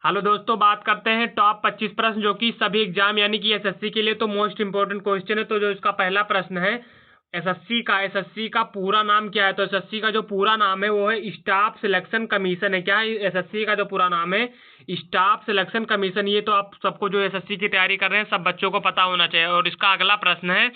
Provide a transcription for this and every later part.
Hello दोस्तों, बात करते हैं टॉप 25 प्रश्न जो कि सभी एग्जाम यानी कि एसएससी के लिए तो मोस्ट इंपोर्टेंट क्वेश्चन है। तो जो इसका पहला प्रश्न है, एसएससी का पूरा नाम क्या है? तो एसएससी का जो पूरा नाम है वो है स्टाफ सिलेक्शन कमीशन है। क्या है एसएससी का जो पूरा नाम है? Staff selection commission. ये तो आप सबको जो एसएससी की तैयारी कर रहे हैं सब बच्चों को पता होना चाहिए। और इसका अगला प्रश्न है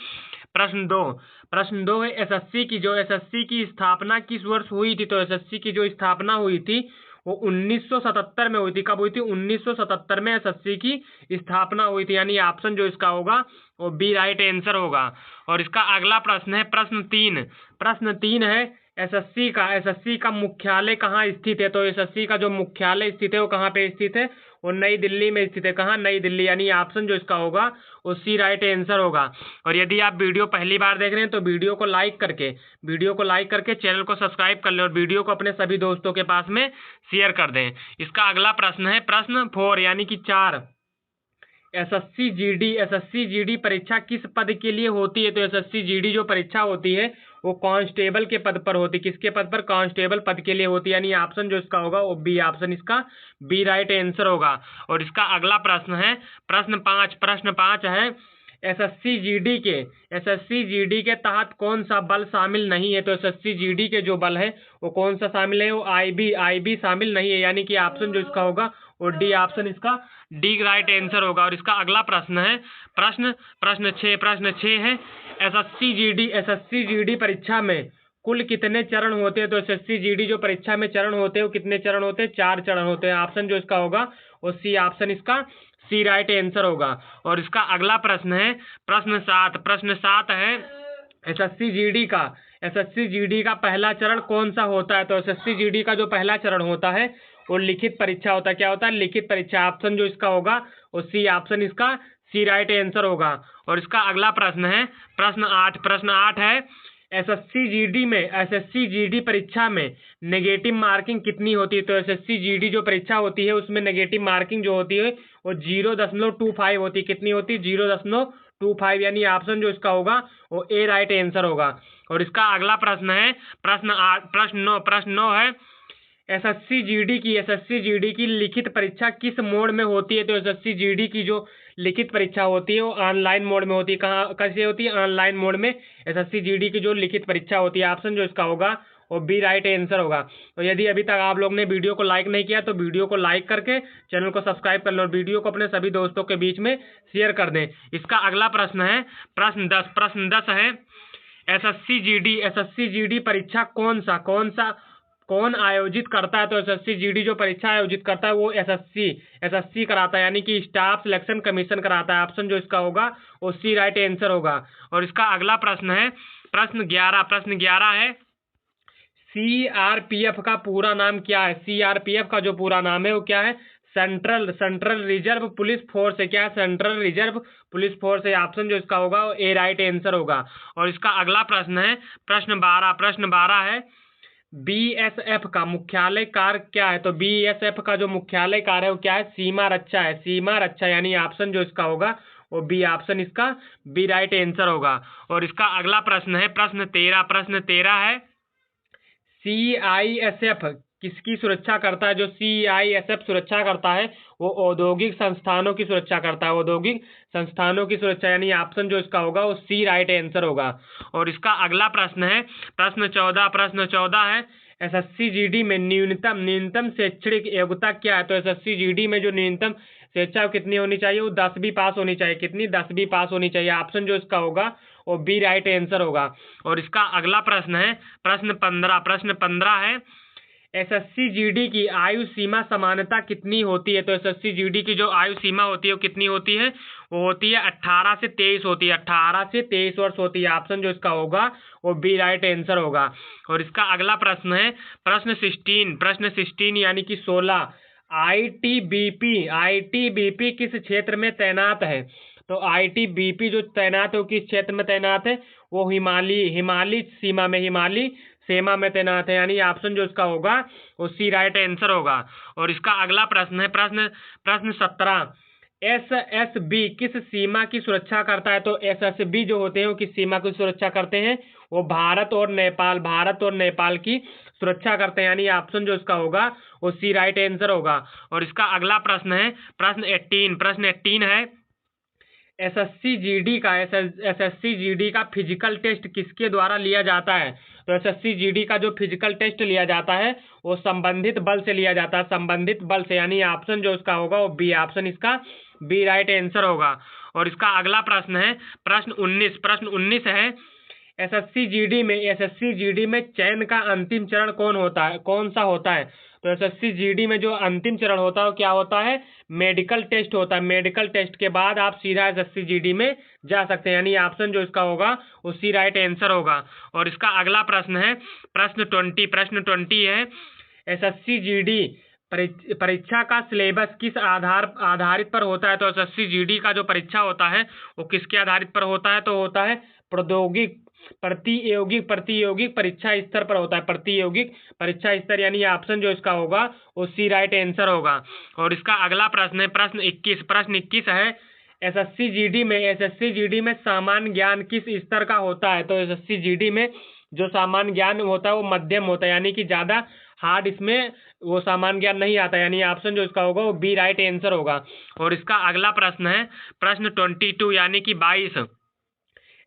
प्रश्न दो है एसएससी की स्थापना किस वर्ष हुई थी? तो एसएससी की जो स्थापना हुई थी वो 1977 में हुई थी। कब हुई थी? 1977 में एसएससी की स्थापना हुई थी, यानी ऑप्शन जो इसका होगा वो बी राइट आंसर होगा। और इसका अगला प्रश्न है प्रश्न 3 है एसएससी का मुख्यालय कहाँ स्थित है? तो एसएससी का जो मुख्यालय स्थित है वो कहाँ पे स्थित है? वो नई दिल्ली में स्थित है। कहाँ? नई दिल्ली, यानी ऑप्शन जो इसका होगा वो सी राइट आंसर होगा। और यदि आप वीडियो पहली बार देख रहे हैं तो वीडियो को लाइक करके चैनल को सब्सक्राइब कर लें और वीडियो को अपने सभी दोस्तों के पास में शेयर कर दें। इसका अगला प्रश्न है प्रश्न 4 यानी कि 4, एसएससी जीडी परीक्षा किस पद के लिए होती है? तो एसएससी जीडी जो परीक्षा होती है वो कांस्टेबल के पद पर होती है। किसके पद पर? कांस्टेबल पद के लिए होती है, यानी ऑप्शन जो इसका होगा वो बी, ऑप्शन इसका बी राइट आंसर होगा। और इसका अगला प्रश्न है प्रश्न 5 है एसएससी जीडी के तहत कौन सा बल शामिल नहीं है? तो एसएससी जीडी के जो बल है वो कौन सा शामिल है? वो आईबी शामिल नहीं है, यानी कि ऑप्शन जो इसका होगा वो डी, ऑप्शन इसका डी राइट आंसर होगा। और इसका अगला प्रश्न है प्रश्न 6 है एसएससी जीडी परीक्षा में कुल कितने चरण होते हैं? तो एसएससी जीडी जो परीक्षा में चरण होते हैं वो कितने चरण होते हैं? 4 चरण होते हैं। ऑप्शन जो इसका होगा वो सी, ऑप्शन इसका सी राइट आंसर होगा। और इसका अगला प्रश्न है प्रश्न 7 है एसएससी जीडी का पहला चरण कौन सा होता है? तो एसएससी जीडी का जो पहला चरण होता है वो लिखित परीक्षा होता है। क्या होता है? लिखित परीक्षा। ऑप्शन जो इसका होगा वो सी, ऑप्शन इसका सी राइट आंसर होगा। और इसका अगला प्रश्न है प्रश्न 8 है एसएससी जीडी परीक्षा में नेगेटिव मार्किंग कितनी होती है? तो एसएससी जीडी जो परीक्षा होती है उसमें नेगेटिव मार्किंग जो होती है वो 0.25 होती है। कितनी होती है? 0.25, यानी ऑप्शन जो इसका होगा वो ए राइट आंसर होगा। और इसका अगला प्रश्न है प्रश्न 9 है एसएससी जीडी की लिखित परीक्षा किस मोड में होती है? तो एसएससी जीडी की जो लिखित परीक्षा होती है वो ऑनलाइन मोड में होती है। कहाँ कैसे होती है? ऑनलाइन मोड में एसएससी जीडी की जो लिखित परीक्षा होती है। ऑप्शन जो इसका होगा वो बी राइट आंसर होगा। और यदि अभी तक आप लोग ने वीडियो को लाइक नहीं किया तो वीडियो को लाइक करके चैनल को सब्सक्राइब कर लो और वीडियो को अपने सभी दोस्तों के बीच में शेयर कर दें। इसका अगला प्रश्न है प्रश्न 10 है एसएससी जीडी परीक्षा कौन आयोजित करता है? तो एसएससी जीडी जो परीक्षा आयोजित करता है वो एसएससी कराता है, यानी कि स्टाफ सिलेक्शन कमीशन कराता है। ऑप्शन जो इसका होगा वो सी राइट आंसर होगा। और इसका अगला प्रश्न है प्रश्न 11 है सीआरपीएफ का पूरा नाम क्या है? सीआरपीएफ का जो पूरा नाम है वो क्या है? सेंट्रल रिजर्व पुलिस फोर्स है। क्या? सेंट्रल रिजर्व पुलिस फोर्स है। ऑप्शन जो इसका होगा वो ए राइट आंसर होगा। और इसका अगला प्रश्न है प्रश्न 12 है बीएसएफ का मुख्यालय कार्य क्या है? तो बीएसएफ का जो मुख्यालय कार्य है वो क्या है? सीमा रक्षा है। सीमा रक्षा, यानी ऑप्शन जो इसका होगा वो बी, ऑप्शन इसका बी राइट आंसर होगा। और इसका अगला प्रश्न है प्रश्न 13 है सीआईएसएफ किसकी सुरक्षा करता है? जो सीआईएसएफ सुरक्षा करता है वो औद्योगिक संस्थानों की सुरक्षा करता है। औद्योगिक संस्थानों की सुरक्षा, यानी ऑप्शन जो इसका होगा वो सी राइट आंसर होगा। और इसका अगला प्रश्न है प्रश्न 14 है एसएससी जीडी में न्यूनतम शैक्षणिक योग्यता क्या है? तो एसएससी जीडी में जो न्यूनतम शिक्षा कितनी होनी चाहिए? वो 10वीं पास होनी चाहिए। कितनी? 10वीं पास होनी चाहिए। ऑप्शन जो इसका होगा वो बी राइट आंसर होगा। और इसका अगला प्रश्न है प्रश्न 15 है एसएससी जीडी की आयु सीमा समानता कितनी होती है? तो एसएससी जीडी की जो आयु सीमा होती है वो कितनी होती है? वो होती है 18 से 23 होती है। 18 से 23 वर्ष होती है। ऑप्शन जो इसका होगा वो बी राइट आंसर होगा। और इसका अगला प्रश्न है प्रश्न 16 यानी कि 16 आईटीबीपी किस क्षेत्र में तैनात है? तो आईटीबीपी जो तैनात है वो किस क्षेत्र में तैनात है? वो हिमालय सीमा में तैनात है, यानी ऑप्शन जो इसका होगा वो सी राइट आंसर होगा। और इसका अगला प्रश्न है प्रश्न 17 एसएसबी किस सीमा की सुरक्षा करता है? तो एसएसबी जो होते हैं वो किस सीमा की सुरक्षा करते हैं? वो भारत और नेपाल की सुरक्षा करते हैं, यानी ऑप्शन जो इसका होगा वो सी राइट आंसर होगा। और इसका अगला प्रश्न है प्रश्न 18 है, एसएससी जीडी का फिजिकल टेस्ट किसके द्वारा लिया जाता है? तो एसएससी जीडी का जो फिजिकल टेस्ट लिया जाता है वो संबंधित बल से लिया जाता है, संबंधित बल से, यानी ऑप्शन जो इसका होगा वो बी, ऑप्शन इसका बी राइट आंसर होगा। और इसका अगला प्रश्न है प्रश्न 19 है, एसएससी जीडी में चयन का अंतिम चरण कौन सा होता है? तो एसएससी जीडी में जो अंतिम चरण होता है वो क्या होता है? मेडिकल टेस्ट होता है। मेडिकल टेस्ट के बाद आप सीधा एसएससी जीडी में जा सकते हैं, यानी ऑप्शन जो इसका होगा वो सी राइट आंसर होगा। और इसका अगला प्रश्न है प्रश्न 20 है, एसएससी जीडी परीक्षा का सिलेबस किस आधारित पर होता है? तो एसएससी जीडी का जो परीक्षा होता है वो किसके आधारित पर होता है? तो होता है प्रतियोगिक परीक्षा स्तर पर होता है, प्रतियोगिक परीक्षा स्तर, यानी ऑप्शन जो इसका होगा वो सी राइट आंसर होगा। और इसका अगला प्रश्न है प्रश्न 21 है, एसएससी जीडी में सामान्य ज्ञान किस स्तर का होता है? तो एसएससी जीडी में जो सामान्य ज्ञान होता है वो मध्यम होता है, यानी कि ज्यादा हार्ड इसमें वो सामान्य ज्ञान नहीं आता, यानी ऑप्शन जो इसका होगा वो बी राइट आंसर होगा। और इसका अगला प्रश्न है प्रश्न 22 यानी कि 22,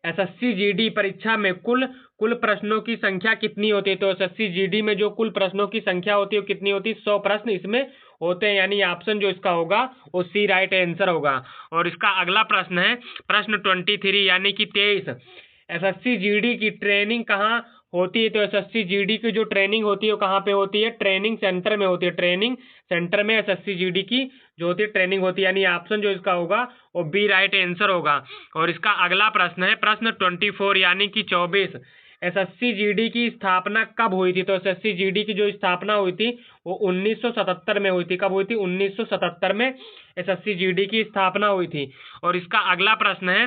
एसएससी जीडी परीक्षा में कुल प्रश्नों की संख्या कितनी होती है? तो एसएससी जीडी में जो कुल प्रश्नों की संख्या होती है वो कितनी होती है? 100 प्रश्न इसमें होते हैं, यानी ऑप्शन जो इसका होगा वो सी राइट आंसर होगा। और इसका अगला प्रश्न है प्रश्न 23 यानी कि 23, एसएससी जीडी की ट्रेनिंग कहाँ होती है? तो एसएससी जीडी की जो ट्रेनिंग होती है वो कहाँ पे होती है? ट्रेनिंग सेंटर में होती है, ट्रेनिंग सेंटर में एसएससी जीडी की जो होती है ट्रेनिंग होती है, यानी ऑप्शन जो इसका होगा वो बी राइट आंसर होगा। और इसका अगला प्रश्न है प्रश्न 24 यानी कि 24, एसएससी जीडी की स्थापना कब हुई थी? तो एसएससी जीडी की जो स्थापना हुई थी वो 1977 में हुई थी। कब हुई थी? 1977 में एसएससी जीडी की स्थापना हुई थी। और इसका अगला प्रश्न है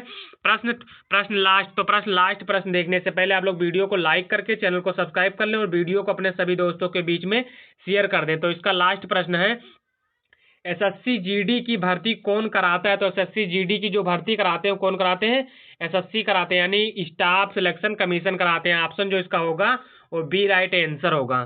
लास्ट प्रश्न देखने से पहले आप लोग वीडियो को लाइक करके चैनल को सब्सक्राइब कर लें और वीडियो को अपने सभी दोस्तों के बीच में शेयर कर दें। तो इसका लास्ट प्रश्न है, एसएससी जीडी की भर्ती कौन कराता है? तो एसएससी जीडी की जो भर्ती कराते हैं कौन कराते हैं? एसएससी कराते हैं, यानी स्टाफ सिलेक्शन कमीशन कराते हैं। ऑप्शन जो इसका होगा वो बी राइट आंसर होगा।